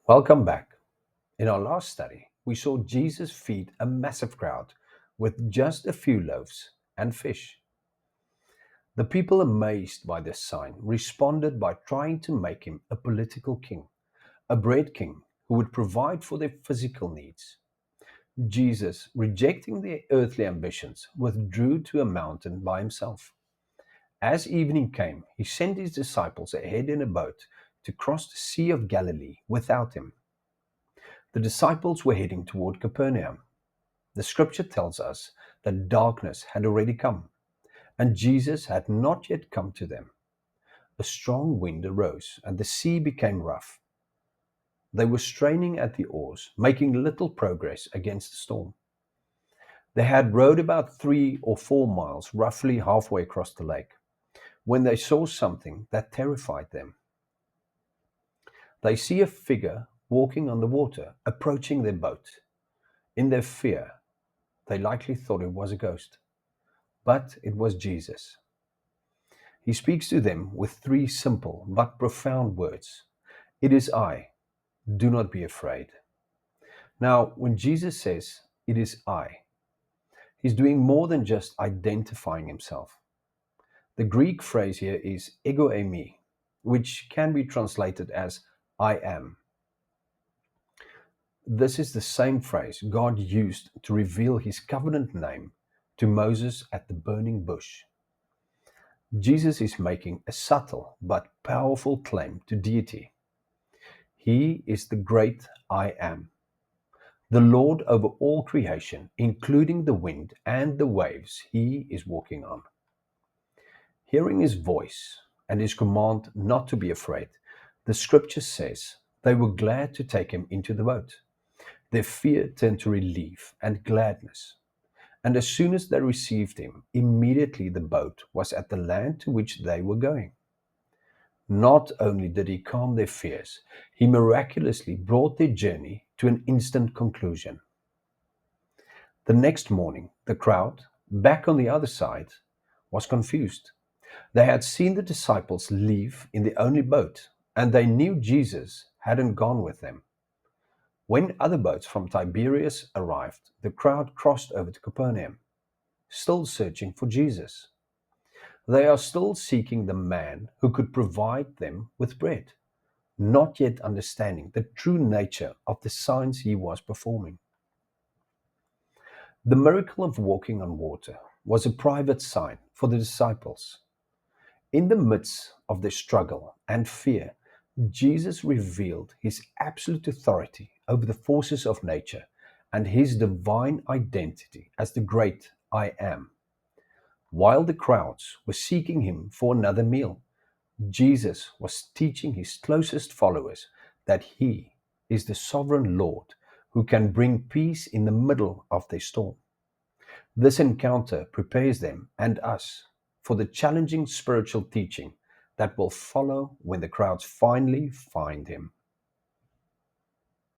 Welcome back. In our last study, we saw Jesus feed a massive crowd with just a few loaves and fish. The people, amazed by this sign, responded by trying to make him a political king, a bread king who would provide for their physical needs. Jesus, rejecting their earthly ambitions, withdrew to a mountain by himself. As evening came, he sent his disciples ahead in a boat to cross the Sea of Galilee without him. The disciples were heading toward Capernaum. The scripture tells us that darkness had already come, and Jesus had not yet come to them. A strong wind arose, and the sea became rough. They were straining at the oars, making little progress against the storm. They had rowed about 3 or 4 miles, roughly halfway across the lake, when they saw something that terrified them. They see a figure walking on the water, approaching their boat. In their fear, they likely thought it was a ghost, but it was Jesus. He speaks to them with three simple but profound words. It is I. Do not be afraid. Now, when Jesus says, it is I, he's doing more than just identifying himself. The Greek phrase here is ego eimi, which can be translated as I am. This is the same phrase God used to reveal his covenant name to Moses at the burning bush. Jesus is making a subtle but powerful claim to deity. He is the great I am, the Lord over all creation, including the wind and the waves he is walking on. Hearing his voice and his command not to be afraid, the scripture says they were glad to take him into the boat. Their fear turned to relief and gladness. And as soon as they received him, immediately the boat was at the land to which they were going. Not only did he calm their fears, he miraculously brought their journey to an instant conclusion. The next morning, the crowd, back on the other side, was confused. They had seen the disciples leave in the only boat, and they knew Jesus hadn't gone with them. When other boats from Tiberias arrived, the crowd crossed over to Capernaum, still searching for Jesus. They are still seeking the man who could provide them with bread, not yet understanding the true nature of the signs he was performing. The miracle of walking on water was a private sign for the disciples. In the midst of their struggle and fear, Jesus revealed his absolute authority over the forces of nature and his divine identity as the great I am. While the crowds were seeking him for another meal, Jesus was teaching his closest followers that he is the sovereign Lord who can bring peace in the middle of their storm. This encounter prepares them and us for the challenging spiritual teaching that will follow when the crowds finally find him.